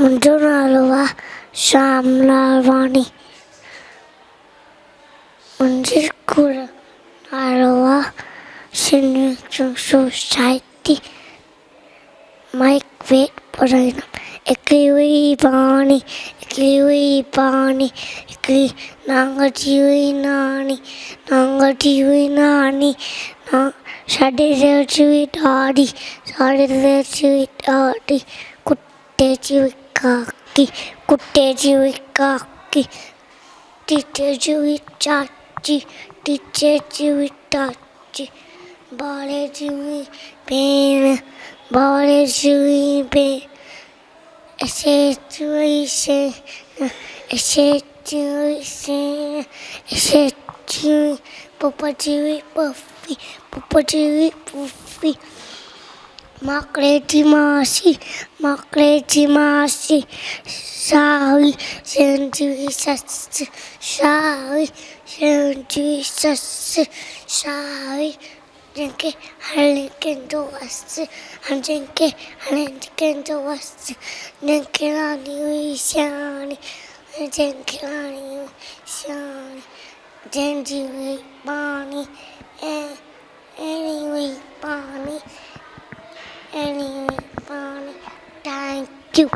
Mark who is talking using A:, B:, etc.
A: मुंहिंजो नालो आहे श्याम लालवानी। मुंहिंजे स्कूल जो नालो आहे सिंधी सोसाइटी। मां हिकु वेद पढ़ाईंदमि। हिकिड़ी हुई पाणी, हिकिड़ी हुई पाणी, हिकिड़ी नांग जी हुई नानी, नांग जी हुई नानी, साढे देर जी हुई ॾाॾी, साढे देर जी हुई ॾाॾी, कुत्ते जी हुई काकी, कुत्ते जी हुई काकी, टीचर जी हुई चाची, टीचर जी हुई चाची, बाड़े जी हुई भेण, बाड़े जी हुई भेण, ऐसे जी हुई सेण, ऐसे जी हुई सेण, ऐसे जी हुई पप्पा जी हुई पप्पी, पप्पा जी हुई पुफी, माकड़े जी मासी, माकड़े जी मासी, सावी सेण जी हुई ससु, सावी सेण जी हुई ससु, सावी जंहिंखे हले कंहिंजो वसु, जंहिंखे हले कंहिंजो वसु, जंहिंखे राणी हुई सियाणी, जंहिंखे राणी हुई सियाणी, जंहिंजी हुई पाणी, अहिड़ी हुई पाणी, अहिड़ी हुई पाणी। Thank you.